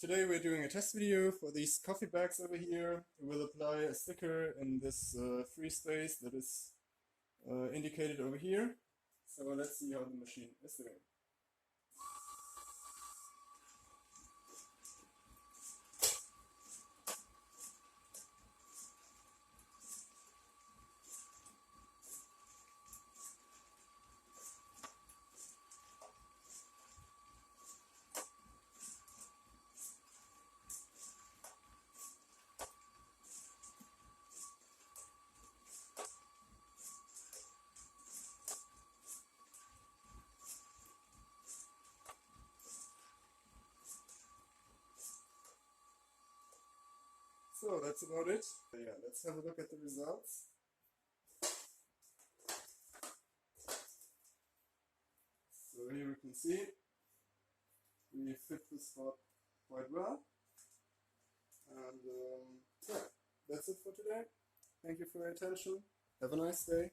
Today we're doing a test video for these coffee bags over here. We will apply a sticker in this free space that is indicated over here. So let's see how the machine is doing. So that's about it. Yeah, let's have a look at the results. So here we can see we fit the spot quite well. And yeah, that's it for today. Thank you for your attention. Have a nice day.